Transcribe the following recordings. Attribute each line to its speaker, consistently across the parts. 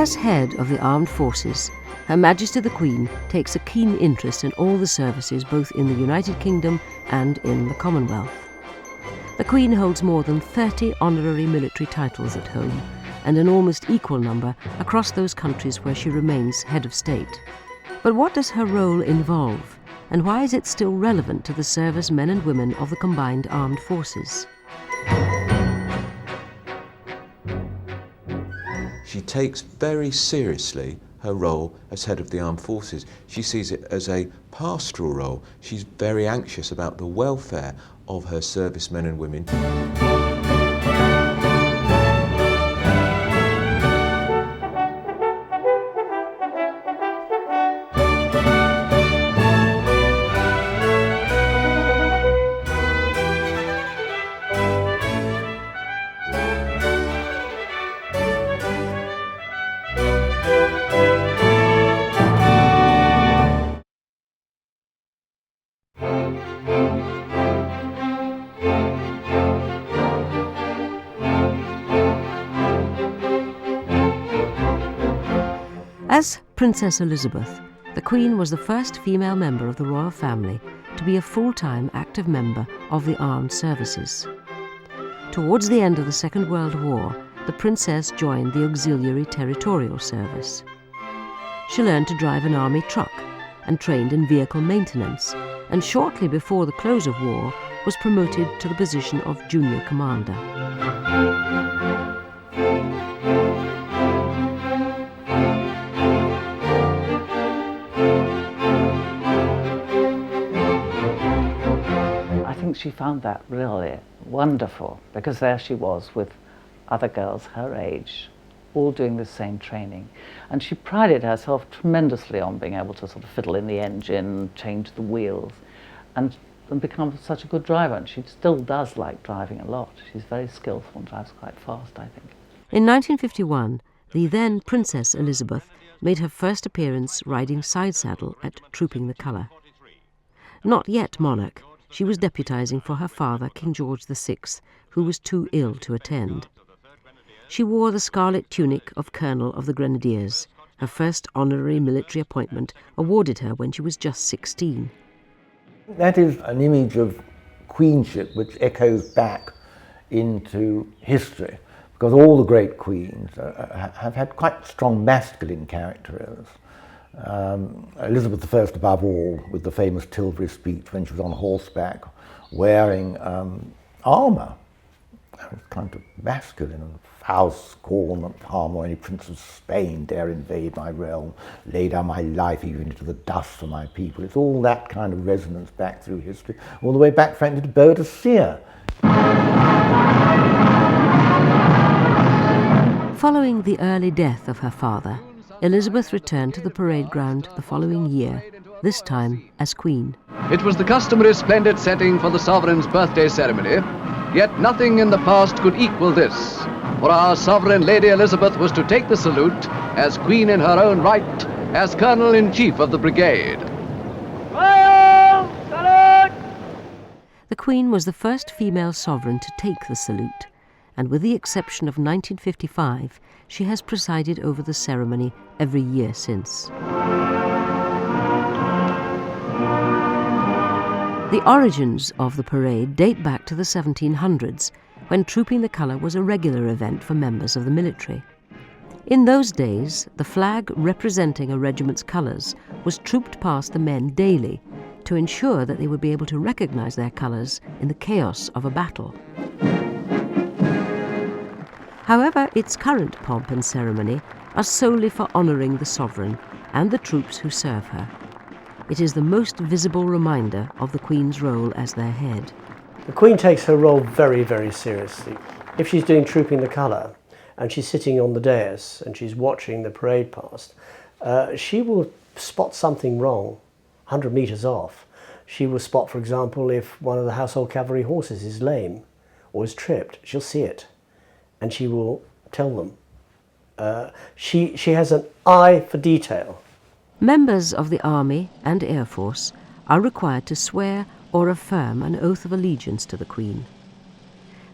Speaker 1: As head of the armed forces, Her Majesty the Queen takes a keen interest in all the services both in the United Kingdom and in the Commonwealth. The Queen holds more than 30 honorary military titles at home, and an almost equal number across those countries where she remains head of state. But what does her role involve, and why is it still relevant to the service men and women of the combined armed forces?
Speaker 2: She takes very seriously her role as head of the armed forces. She sees it as a pastoral role. She's very anxious about the welfare of her servicemen and women.
Speaker 1: As Princess Elizabeth, the Queen was the first female member of the royal family to be a full-time active member of the armed services. Towards the end of the Second World War, the Princess joined the Auxiliary Territorial Service. She learned to drive an army truck and trained in vehicle maintenance, and shortly before the close of war was promoted to the position of junior commander.
Speaker 3: She found that really wonderful, because there she was with other girls her age, all doing the same training. And she prided herself tremendously on being able to sort of fiddle in the engine, change the wheels, and become such a good driver. And she still does like driving a lot. She's very skillful and drives quite fast, I think.
Speaker 1: In 1951, the then Princess Elizabeth made her first appearance riding side saddle at Trooping the Colour. Not yet monarch, she was deputising for her father, King George VI, who was too ill to attend. She wore the scarlet tunic of Colonel of the Grenadiers, her first honorary military appointment awarded her when she was just 16.
Speaker 4: That is an image of queenship which echoes back into history, because all the great queens have had quite strong masculine characters. Elizabeth I above all, with the famous Tilbury speech when she was on horseback wearing armour. It's kind of masculine, and foul scorn that harm or any prince of Spain dare invade my realm, lay down my life even into the dust for my people. It's all that kind of resonance back through history, all the way back frankly to Boadicea.
Speaker 1: Following the early death of her father, Elizabeth returned to the parade ground the following year, this time as Queen.
Speaker 5: It was the customary splendid setting for the sovereign's birthday ceremony, yet nothing in the past could equal this, for our sovereign Lady Elizabeth was to take the salute as Queen in her own right, as Colonel-in-Chief of the brigade.
Speaker 1: Royal salute! The Queen was the first female sovereign to take the salute, and with the exception of 1955, she has presided over the ceremony every year since. The origins of the parade date back to the 1700s, when Trooping the Colour was a regular event for members of the military. In those days, the flag representing a regiment's colours was trooped past the men daily to ensure that they would be able to recognise their colours in the chaos of a battle. However, its current pomp and ceremony are solely for honouring the sovereign and the troops who serve her. It is the most visible reminder of the Queen's role as their head.
Speaker 6: The Queen takes her role very, very seriously. If she's doing Trooping the Colour and she's sitting on the dais and she's watching the parade past, she will spot something wrong 100 metres off. She will spot, for example, if one of the household cavalry horses is lame or is tripped. She'll see it and she will tell them. She has an eye for detail.
Speaker 1: Members of the Army and Air Force are required to swear or affirm an oath of allegiance to the Queen.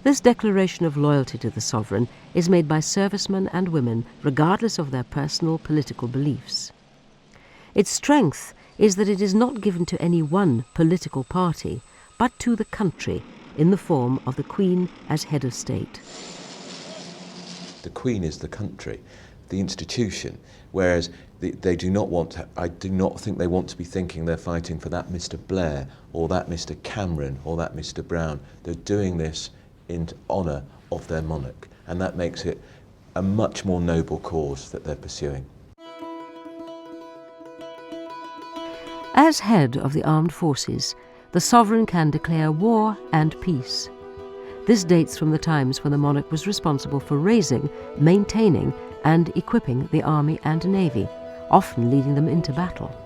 Speaker 1: This declaration of loyalty to the sovereign is made by servicemen and women regardless of their personal political beliefs. Its strength is that it is not given to any one political party, but to the country in the form of the Queen as head of state.
Speaker 2: The Queen is the country, the institution, whereas they do not want to, I do not think they want to be thinking they're fighting for that Mr. Blair or that Mr. Cameron or that Mr. Brown. They're doing this in honour of their monarch, and that makes it a much more noble cause that they're pursuing.
Speaker 1: As head of the armed forces, the sovereign can declare war and peace. This dates from the times when the monarch was responsible for raising, maintaining, and equipping the army and navy, often leading them into battle.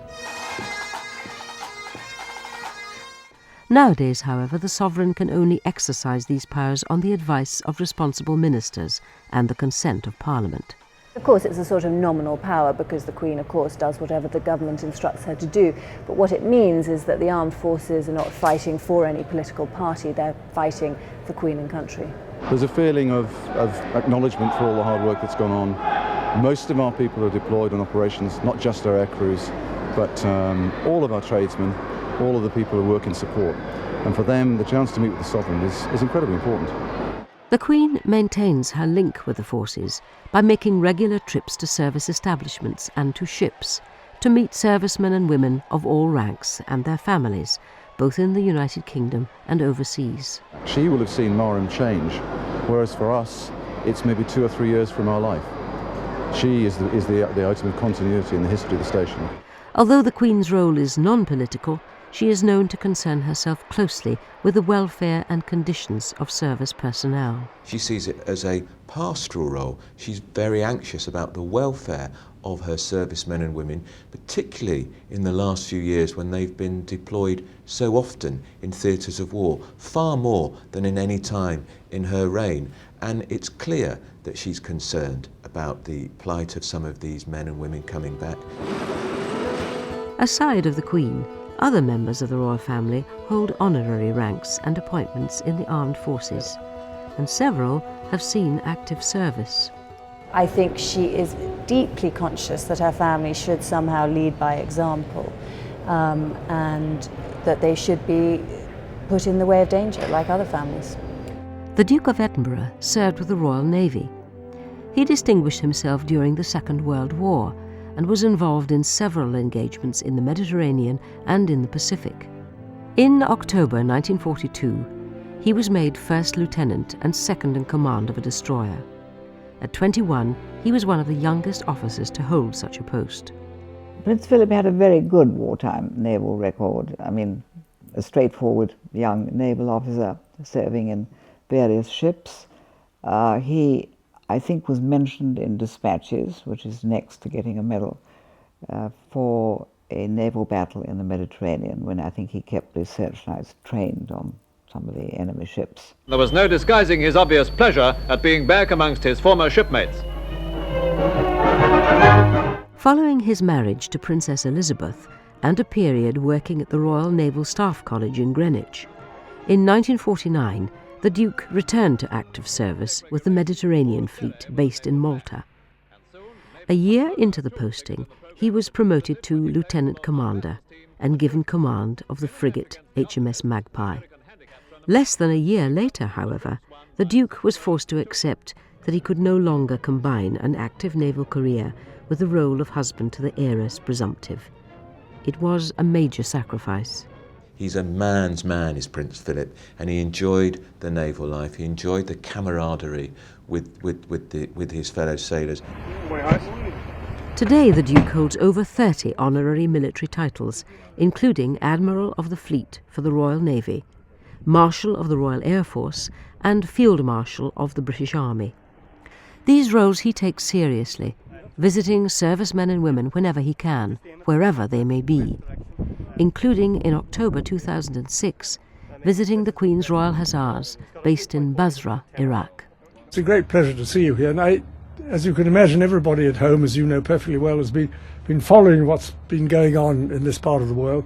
Speaker 1: Nowadays, however, the sovereign can only exercise these powers on the advice of responsible ministers and the consent of Parliament.
Speaker 7: Of course, it's a sort of nominal power because the Queen, of course, does whatever the government instructs her to do. But what it means is that the armed forces are not fighting for any political party, they're fighting for Queen and country.
Speaker 8: There's a feeling of acknowledgement for all the hard work that's gone on. Most of our people are deployed on operations, not just our air crews, but all of our tradesmen, all of the people who work in support. And for them, the chance to meet with the sovereign is incredibly important.
Speaker 1: The Queen maintains her link with the forces by making regular trips to service establishments and to ships to meet servicemen and women of all ranks and their families, both in the United Kingdom and overseas.
Speaker 8: She will have seen Marham change, whereas for us, it's maybe 2 or 3 years from our life. She is the item of continuity in the history of the station.
Speaker 1: Although the Queen's role is non-political, she is known to concern herself closely with the welfare and conditions of service personnel.
Speaker 2: She sees it as a pastoral role. She's very anxious about the welfare of her servicemen and women, particularly in the last few years when they've been deployed so often in theatres of war, far more than in any time in her reign. And it's clear that she's concerned about the plight of some of these men and women coming back.
Speaker 1: Aside of the Queen, other members of the royal family hold honorary ranks and appointments in the armed forces, and several have seen active service.
Speaker 7: I think she is deeply conscious that her family should somehow lead by example, and that they should be put in the way of danger like other families.
Speaker 1: The Duke of Edinburgh served with the Royal Navy. He distinguished himself during the Second World War and was involved in several engagements in the Mediterranean and in the Pacific. In October 1942, he was made First Lieutenant and second in command of a destroyer. At 21, he was one of the youngest officers to hold such a post.
Speaker 9: Prince Philip had a very good wartime naval record. I mean, a straightforward young naval officer serving in various ships. He, I think, was mentioned in dispatches, which is next to getting a medal, for a naval battle in the Mediterranean, when I think he kept the searchlights trained on some of the enemy ships.
Speaker 5: There was no disguising his obvious pleasure at being back amongst his former shipmates.
Speaker 1: Following his marriage to Princess Elizabeth and a period working at the Royal Naval Staff College in Greenwich, in 1949, the Duke returned to active service with the Mediterranean Fleet based in Malta. A year into the posting, he was promoted to Lieutenant Commander and given command of the frigate HMS Magpie. Less than a year later, however, the Duke was forced to accept that he could no longer combine an active naval career with the role of husband to the heiress presumptive. It was a major sacrifice.
Speaker 2: He's a man's man, is Prince Philip, and he enjoyed the naval life. He enjoyed the camaraderie with his fellow sailors.
Speaker 1: Today, the Duke holds over 30 honorary military titles, including Admiral of the Fleet for the Royal Navy, Marshal of the Royal Air Force, and Field Marshal of the British Army. These roles he takes seriously, visiting servicemen and women whenever he can, wherever they may be, including in October 2006, visiting the Queen's Royal Hussars, based in Basra, Iraq.
Speaker 10: It's a great pleasure to see you here, and as you can imagine, everybody at home, as you know perfectly well, has been following what's been going on in this part of the world,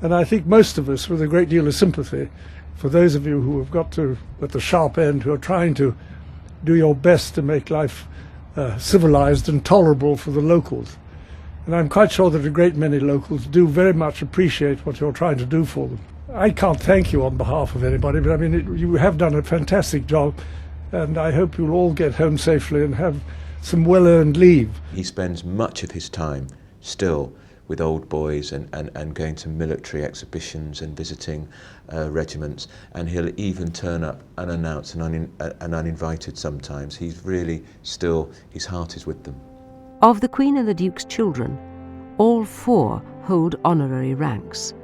Speaker 10: and I think most of us, with a great deal of sympathy, for those of you who have got to, at the sharp end, who are trying to do your best to make life civilized and tolerable for the locals. And I'm quite sure that a great many locals do very much appreciate what you're trying to do for them. I can't thank you on behalf of anybody, but I mean, you have done a fantastic job, and I hope you'll all get home safely and have some well-earned leave.
Speaker 2: He spends much of his time still with old boys and going to military exhibitions and visiting regiments, and he'll even turn up unannounced and uninvited sometimes. He's really still, his heart is with them.
Speaker 1: Of the Queen and the Duke's children, all 4 hold honorary ranks.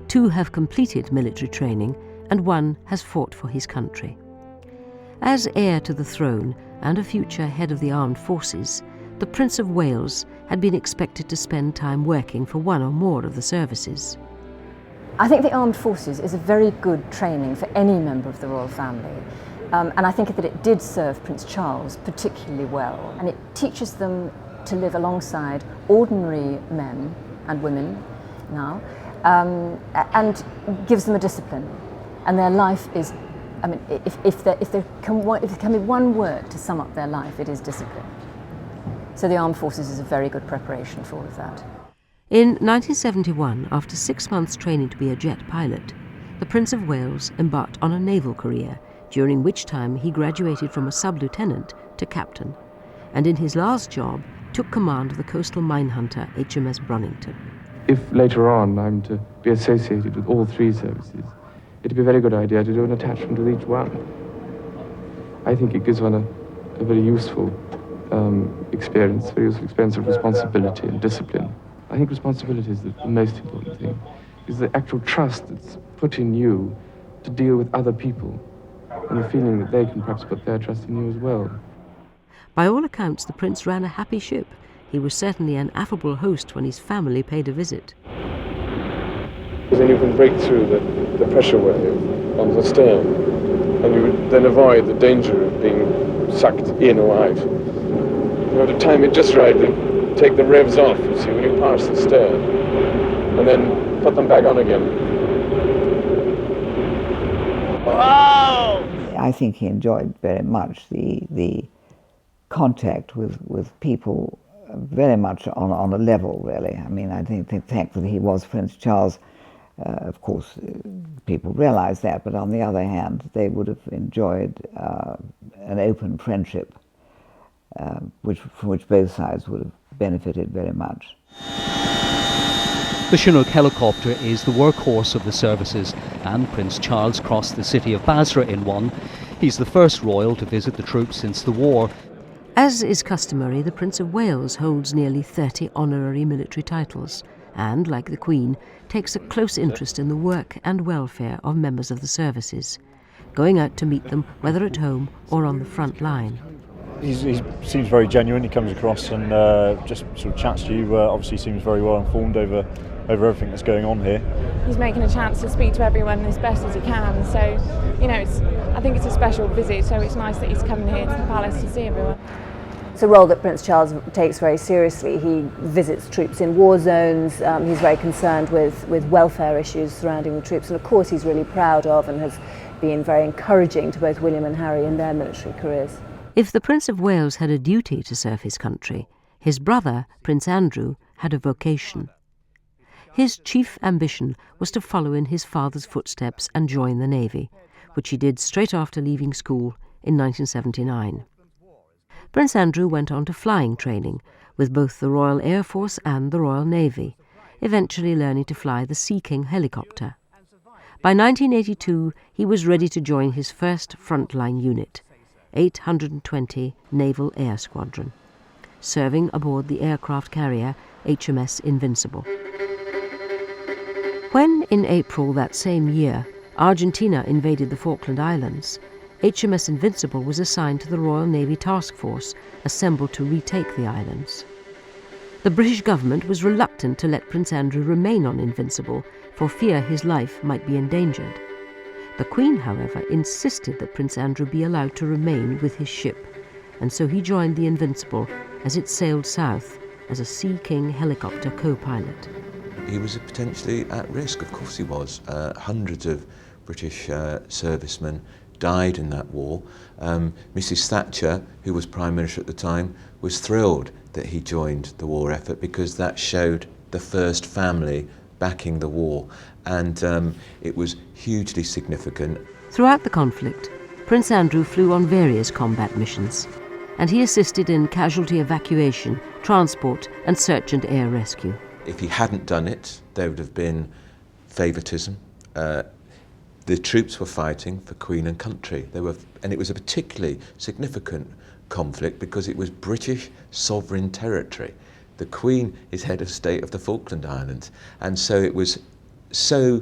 Speaker 1: 2 have completed military training and 1 has fought for his country. As heir to the throne and a future head of the armed forces, the Prince of Wales had been expected to spend time working for one or more of the services.
Speaker 7: I think the armed forces is a very good training for any member of the royal family. And I think that it did serve Prince Charles particularly well. And it teaches them to live alongside ordinary men and women now, and gives them a discipline. And their life is, I mean, if there can be one word to sum up their life, it is discipline. So the armed forces is a very good preparation for all of that.
Speaker 1: In 1971, after 6 months training to be a jet pilot, the Prince of Wales embarked on a naval career, during which time he graduated from a sub-lieutenant to captain, and in his last job took command of the coastal minehunter HMS Brunnington.
Speaker 11: If later on I'm to be associated with all 3 services, it'd be a very good idea to do an attachment with each one. I think it gives one a very useful experience of responsibility and discipline. I think responsibility is the most important thing, is the actual trust that's put in you to deal with other people, and the feeling that they can perhaps put their trust in you as well.
Speaker 1: By all accounts, the Prince ran a happy ship. He was certainly an affable host when his family paid a visit.
Speaker 12: Then you can break through the pressure wave on the stern, and you would then avoid the danger of being sucked in or out. You have to time it just right and take the revs off, you see, when you pass the stern, and then put them back on again.
Speaker 9: Wow! I think he enjoyed very much the contact with people, very much on a level, really. I mean, I think the fact that he was Prince Charles, of course, people realize that, but on the other hand, they would have enjoyed an open friendship, from which both sides would have benefited very much.
Speaker 13: The Chinook helicopter is the workhorse of the services, and Prince Charles crossed the city of Basra in one. He's the first royal to visit the troops since the war.
Speaker 1: As is customary, the Prince of Wales holds nearly 30 honorary military titles and, like the Queen, takes a close interest in the work and welfare of members of the services, going out to meet them whether at home or on the front line.
Speaker 14: He seems very genuine. He comes across and just sort of chats to you. Obviously seems very well informed over everything that's going on here.
Speaker 15: He's making a chance to speak to everyone as best as he can. So, you know, I think it's a special visit, so it's nice that he's coming here to the palace to see everyone.
Speaker 7: It's a role that Prince Charles takes very seriously. He visits troops in war zones. He's very concerned with welfare issues surrounding the troops, and of course he's really proud of and has been very encouraging to both William and Harry in their military careers.
Speaker 1: If the Prince of Wales had a duty to serve his country, his brother, Prince Andrew, had a vocation. His chief ambition was to follow in his father's footsteps and join the Navy, which he did straight after leaving school in 1979. Prince Andrew went on to flying training with both the Royal Air Force and the Royal Navy, eventually learning to fly the Sea King helicopter. By 1982, he was ready to join his first frontline unit, 820 Naval Air Squadron, serving aboard the aircraft carrier HMS Invincible. When, in April that same year, Argentina invaded the Falkland Islands, HMS Invincible was assigned to the Royal Navy Task Force assembled to retake the islands. The British government was reluctant to let Prince Andrew remain on Invincible for fear his life might be endangered. The Queen, however, insisted that Prince Andrew be allowed to remain with his ship, and so he joined the Invincible as it sailed south as a Sea King helicopter co-pilot.
Speaker 2: He was potentially at risk, of course he was. Hundreds of British servicemen died in that war. Mrs. Thatcher, who was Prime Minister at the time, was thrilled that he joined the war effort because that showed the first family backing the war, and it was hugely significant.
Speaker 1: Throughout the conflict, Prince Andrew flew on various combat missions, and he assisted in casualty evacuation, transport and search and air rescue.
Speaker 2: If he hadn't done it, there would have been favouritism. The troops were fighting for Queen and country. And it was a particularly significant conflict because it was British sovereign territory. The Queen is head of state of the Falkland Islands, and so it was so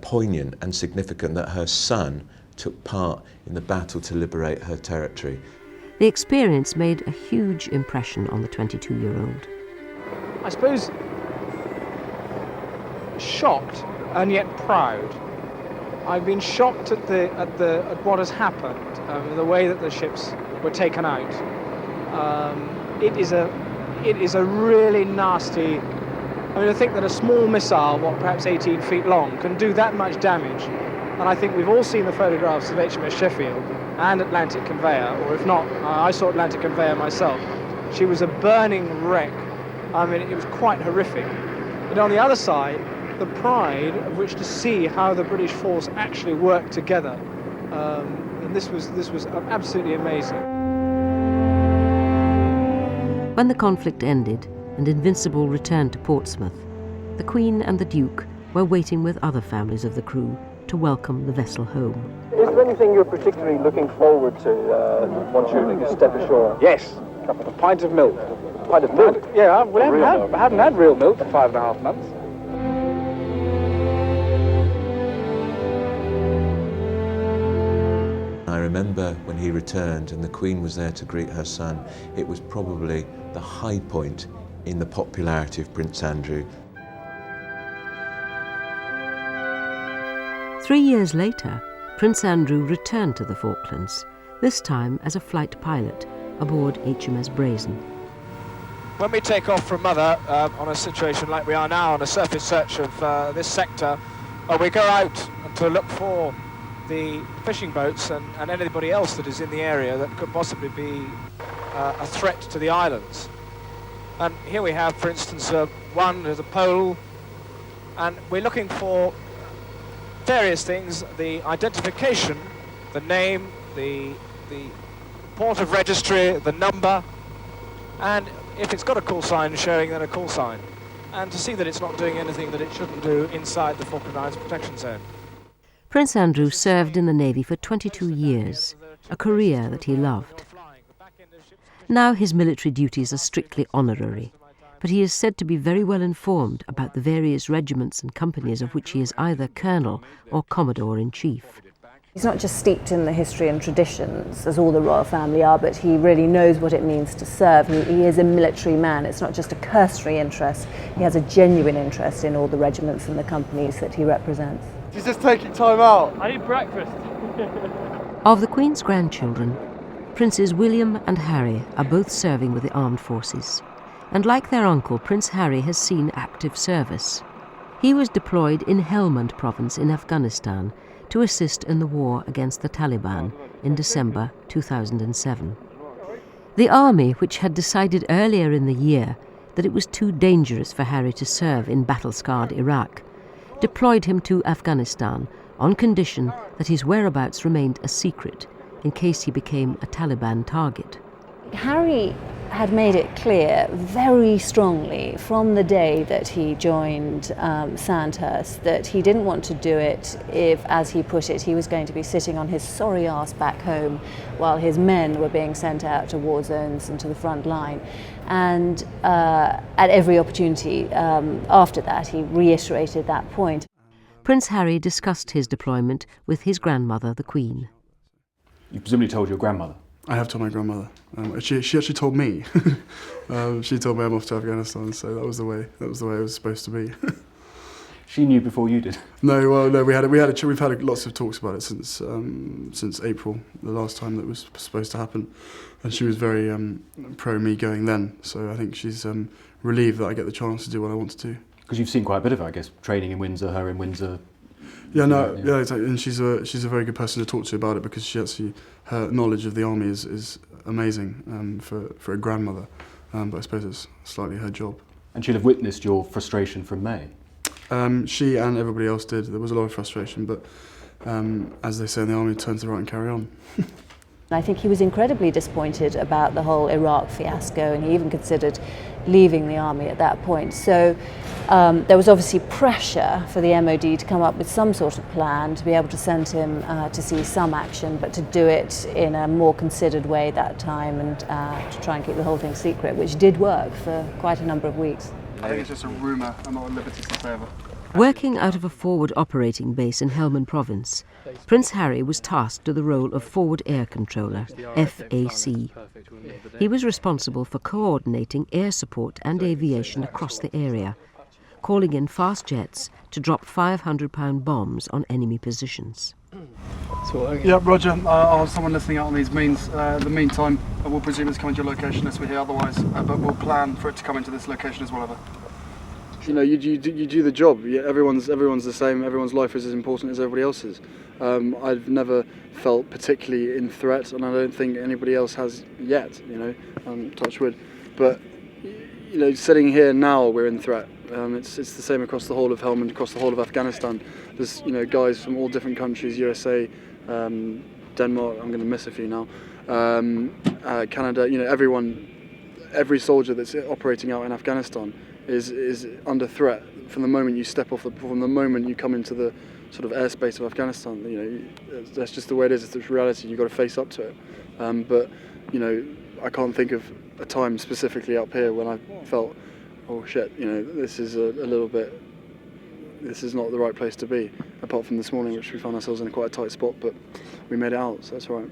Speaker 2: poignant and significant that her son took part in the battle to liberate her territory.
Speaker 1: The experience made a huge impression on the 22-year-old.
Speaker 16: I suppose shocked and yet proud. I've been shocked at what has happened, the way that the ships were taken out. It is a really nasty. I mean, I think that a small missile, perhaps 18 feet long, can do that much damage. And I think we've all seen the photographs of HMS Sheffield and Atlantic Conveyor, or if not, I saw Atlantic Conveyor myself. She was a burning wreck. I mean, it was quite horrific. But on the other side, the pride of which to see how the British force actually worked together. And this was absolutely amazing.
Speaker 1: When the conflict ended and Invincible returned to Portsmouth, the Queen and the Duke were waiting with other families of the crew to welcome the vessel home.
Speaker 17: Is there anything you're particularly looking forward to once you step ashore?
Speaker 16: Yes, a pint of milk.
Speaker 17: A pint of milk?
Speaker 16: Yeah, I haven't had real milk for 5.5 months.
Speaker 2: I remember when he returned and the Queen was there to greet her son, it was probably the high point in the popularity of Prince Andrew.
Speaker 1: 3 years later, Prince Andrew returned to the Falklands, this time as a flight pilot aboard HMS Brazen.
Speaker 16: When we take off from Mother on a situation like we are now on a surface search of this sector, we go out to look for the fishing boats and anybody else that is in the area that could possibly be a threat to the islands. And here we have, for instance, one as a pole, and we're looking for various things: the identification, the name, the port of registry, the number, and if it's got a call sign showing, then a call sign, and to see that it's not doing anything that it shouldn't do inside the Falkland Islands protection zone.
Speaker 1: Prince Andrew served in the Navy for 22 years, a career that he loved. Now his military duties are strictly honorary, but he is said to be very well informed about the various regiments and companies of which he is either colonel or commodore-in-chief.
Speaker 7: He's not just steeped in the history and traditions, as all the royal family are, but he really knows what it means to serve. He is a military man. It's not just a cursory interest. He has a genuine interest in all the regiments and the companies that he represents.
Speaker 17: She's just taking time out.
Speaker 16: I need breakfast.
Speaker 1: Of the Queen's grandchildren, Princes William and Harry are both serving with the armed forces. And like their uncle, Prince Harry has seen active service. He was deployed in Helmand province in Afghanistan to assist in the war against the Taliban in December 2007. The army, which had decided earlier in the year that it was too dangerous for Harry to serve in battle-scarred Iraq, deployed him to Afghanistan on condition that his whereabouts remained a secret in case he became a Taliban target.
Speaker 7: Harry had made it clear very strongly from the day that he joined Sandhurst that he didn't want to do it if, as he put it, he was going to be sitting on his sorry ass back home while his men were being sent out to war zones and to the front line. And at every opportunity after that, he reiterated that point.
Speaker 1: Prince Harry discussed his deployment with his grandmother, the Queen.
Speaker 18: You presumably told your grandmother?
Speaker 19: I have told my grandmother. She actually told me. She told me I'm off to Afghanistan, so that was the way it was supposed to be.
Speaker 18: She knew before you did.
Speaker 19: No, we've had lots of talks about it since April, the last time that was supposed to happen, and she was very pro me going then. So I think she's relieved that I get the chance to do what I want to do.
Speaker 18: Because you've seen quite a bit of her, I guess, training in Windsor, her in Windsor.
Speaker 19: Yeah, no, yeah, exactly. And she's a very good person to talk to about it, because her knowledge of the army is amazing for a grandmother. But I suppose it's slightly her job.
Speaker 18: And she'll have witnessed your frustration from May.
Speaker 19: She and everybody else did. There was a lot of frustration, but as they say in the army, turn to the right and carry on.
Speaker 7: I think he was incredibly disappointed about the whole Iraq fiasco, and he even considered leaving the army at that point. So there was obviously pressure for the MOD to come up with some sort of plan to be able to send him to see some action, but to do it in a more considered way that time, and to try and keep the whole thing secret, which did work for quite a number of weeks.
Speaker 20: I think it's just a rumour. I'm not at liberty to say ever.
Speaker 1: Working out of a forward operating base in Helmand Province, Prince Harry was tasked to the role of Forward Air Controller, FAC. He was responsible for coordinating air support and aviation across the area, calling in fast jets to drop 500-pound bombs on enemy positions.
Speaker 20: Yeah, Roger. I'll have someone listening out on these means. In the meantime, I will presume it's coming to your location unless we hear otherwise, but we'll plan for it to come into this location as well, ever. You know, you do the job. Everyone's the same. Everyone's life is as important as everybody else's. I've never felt particularly in threat, and I don't think anybody else has yet. You know, touch wood. But you know, sitting here now, we're in threat. It's the same across the whole of Helmand, across the whole of Afghanistan. There's guys from all different countries, USA, Denmark. I'm going to miss a few now. Canada. Every soldier that's operating out in Afghanistan is under threat from the moment you step off, from the moment you come into the sort of airspace of Afghanistan. That's just the way it is. It's the reality. You've got to face up to it. But I can't think of a time specifically up here when I felt, oh shit, this is this is not the right place to be. Apart from this morning, which we found ourselves in quite a tight spot, but we made it out, so that's all right.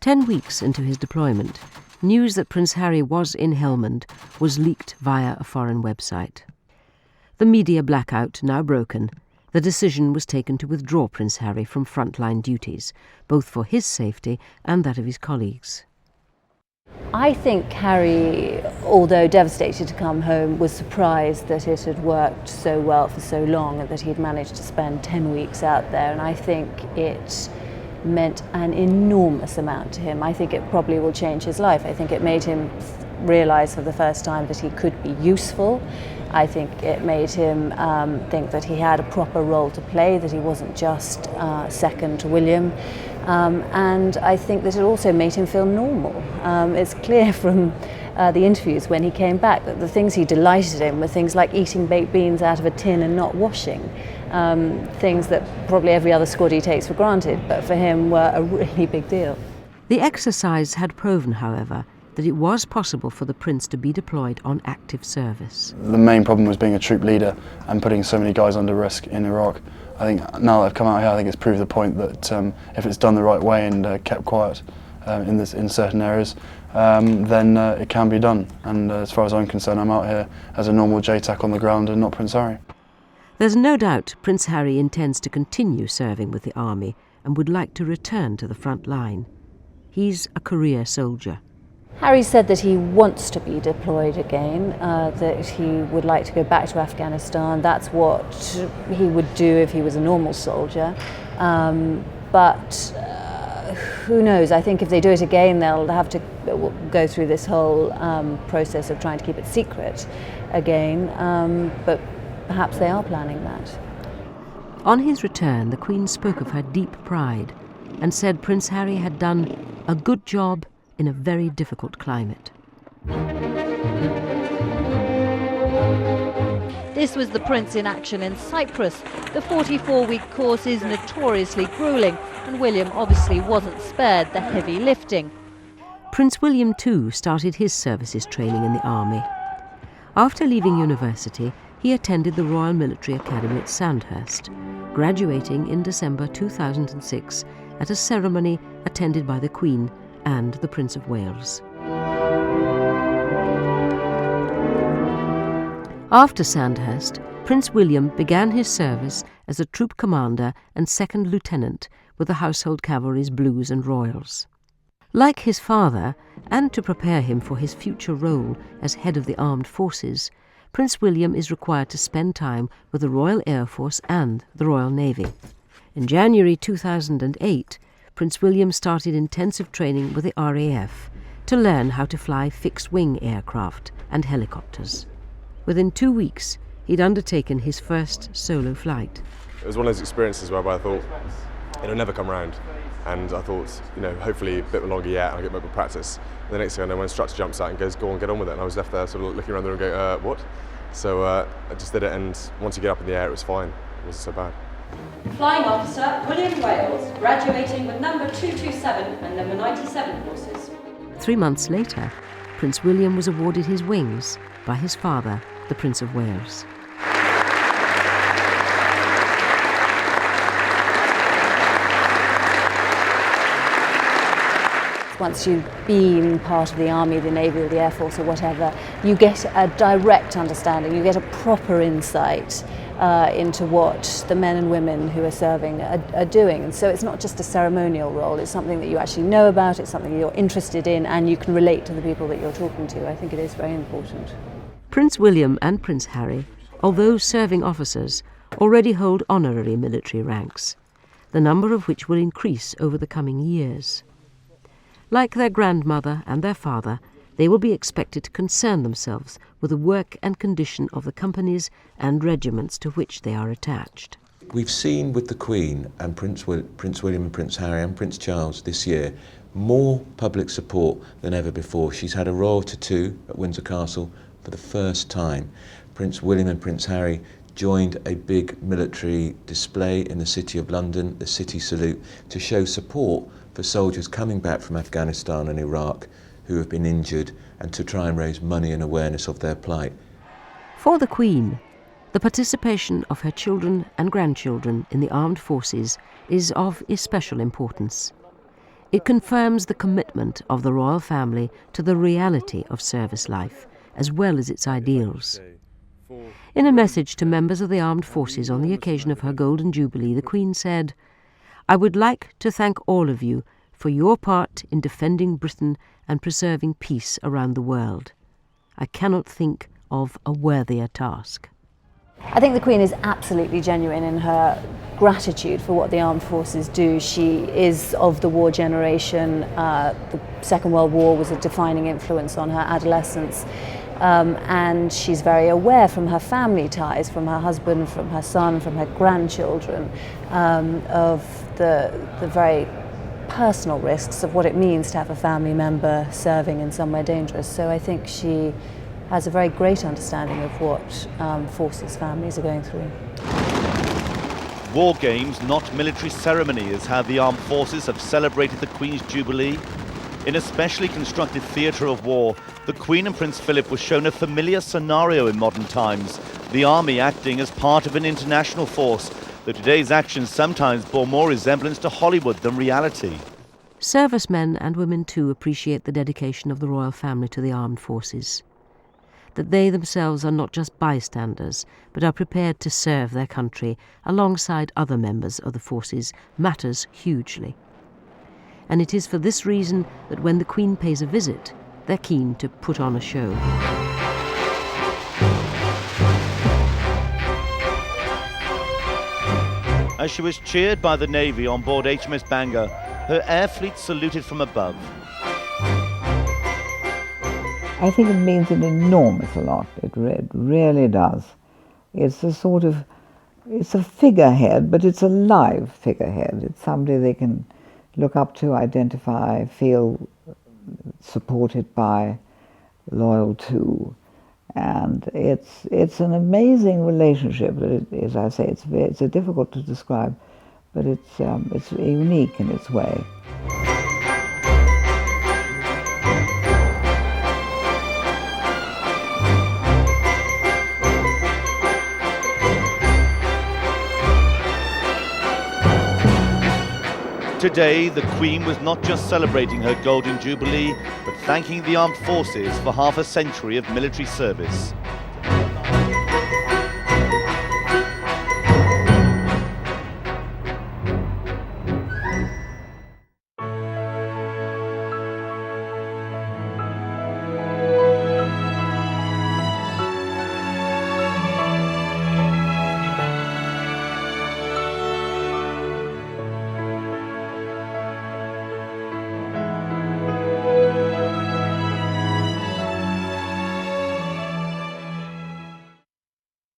Speaker 1: 10 weeks into his deployment, news that Prince Harry was in Helmand was leaked via a foreign website. The media blackout now broken, the decision was taken to withdraw Prince Harry from frontline duties, both for his safety and that of his colleagues.
Speaker 7: I think Harry, although devastated to come home, was surprised that it had worked so well for so long and that he'd managed to spend 10 weeks out there, and I think it meant an enormous amount to him. I think it probably will change his life. I think it made him realise for the first time that he could be useful. I think it made him think that he had a proper role to play, that he wasn't just second to William. And I think that it also made him feel normal. It's clear from the interviews when he came back that the things he delighted in were things like eating baked beans out of a tin and not washing. Things that probably every other squaddy takes for granted, but for him were a really big deal.
Speaker 1: The exercise had proven, however, that it was possible for the Prince to be deployed on active service.
Speaker 21: The main problem was being a troop leader and putting so many guys under risk in Iraq. I think now that I've come out here, I think it's proved the point that if it's done the right way and kept quiet in certain areas, then it can be done. And as far as I'm concerned, I'm out here as a normal JTAC on the ground and not Prince Harry.
Speaker 1: There's no doubt Prince Harry intends to continue serving with the army and would like to return to the front line. He's a career soldier.
Speaker 7: Harry said that he wants to be deployed again, that he would like to go back to Afghanistan. That's what he would do if he was a normal soldier. But who knows? I think if they do it again, they'll have to go through this whole process of trying to keep it secret again. But perhaps they are planning that.
Speaker 1: On his return, the Queen spoke of her deep pride and said Prince Harry had done a good job in a very difficult climate.
Speaker 22: This was the Prince in action in Cyprus. The 44-week course is notoriously gruelling, and William obviously wasn't spared the heavy lifting.
Speaker 1: Prince William too started his services training in the army. After leaving university, he attended the Royal Military Academy at Sandhurst, graduating in December 2006 at a ceremony attended by the Queen and the Prince of Wales. After Sandhurst, Prince William began his service as a troop commander and second lieutenant with the Household Cavalry's Blues and Royals. Like his father, and to prepare him for his future role as head of the armed forces, Prince William is required to spend time with the Royal Air Force and the Royal Navy. In January 2008, Prince William started intensive training with the RAF to learn how to fly fixed-wing aircraft and helicopters. Within 2 weeks, he'd undertaken his first solo flight.
Speaker 3: It was one of those experiences where I thought it'll never come round, and I thought, hopefully a bit longer yet, and I'll get more practice. And the next thing I know, my instructor jumps out and goes, "Go on, get on with it." And I was left there sort of looking around the room and going, what? So I just did it, and once you get up in the air, it was fine. It wasn't so bad.
Speaker 4: Flying Officer William Wales, graduating with number 227 and number 97 courses.
Speaker 1: 3 months later, Prince William was awarded his wings by his father, the Prince of Wales.
Speaker 7: Once you've been part of the Army, the Navy or the Air Force or whatever, you get a direct understanding, you get a proper insight into what the men and women who are serving are doing. And so it's not just a ceremonial role, it's something that you actually know about, it's something you're interested in, and you can relate to the people that you're talking to. I think it is very important.
Speaker 1: Prince William and Prince Harry, although serving officers, already hold honorary military ranks, the number of which will increase over the coming years. Like their grandmother and their father, they will be expected to concern themselves with the work and condition of the companies and regiments to which they are attached.
Speaker 2: We've seen with the Queen and Prince William and Prince Harry and Prince Charles this year more public support than ever before. She's had a royal tattoo at Windsor Castle for the first time. Prince William and Prince Harry joined a big military display in the City of London, the City Salute, to show support for soldiers coming back from Afghanistan and Iraq who have been injured, and to try and raise money and awareness of their plight.
Speaker 1: For the Queen, the participation of her children and grandchildren in the armed forces is of especial importance. It confirms the commitment of the royal family to the reality of service life, as well as its ideals. In a message to members of the armed forces on the occasion of her Golden Jubilee, the Queen said, "I would like to thank all of you for your part in defending Britain and preserving peace around the world. I cannot think of a worthier task."
Speaker 7: I think the Queen is absolutely genuine in her gratitude for what the armed forces do. She is of the war generation. The Second World War was a defining influence on her adolescence. And she's very aware from her family ties, from her husband, from her son, from her grandchildren, of the very personal risks of what it means to have a family member serving in somewhere dangerous. So I think she has a very great understanding of what forces families are going through.
Speaker 23: War games, not military ceremony, is how the armed forces have celebrated the Queen's Jubilee. In a specially constructed theatre of war, the Queen and Prince Philip were shown a familiar scenario in modern times, the army acting as part of an international force, though today's actions sometimes bore more resemblance to Hollywood than reality.
Speaker 1: Servicemen and women too appreciate the dedication of the royal family to the armed forces. That they themselves are not just bystanders, but are prepared to serve their country alongside other members of the forces matters hugely. And it is for this reason that when the Queen pays a visit, they're keen to put on a show.
Speaker 23: As she was cheered by the Navy on board HMS Bangor, her air fleet saluted from above.
Speaker 9: I think it means an enormous lot. It really does. It's a sort of, it's a figurehead, but it's a live figurehead. It's somebody they can look up to, identify, feel supported by, loyal to. And it's an amazing relationship. As I say, it's difficult to describe, but it's unique in its way.
Speaker 23: Today, the Queen was not just celebrating her Golden Jubilee, but thanking the armed forces for half a century of military service.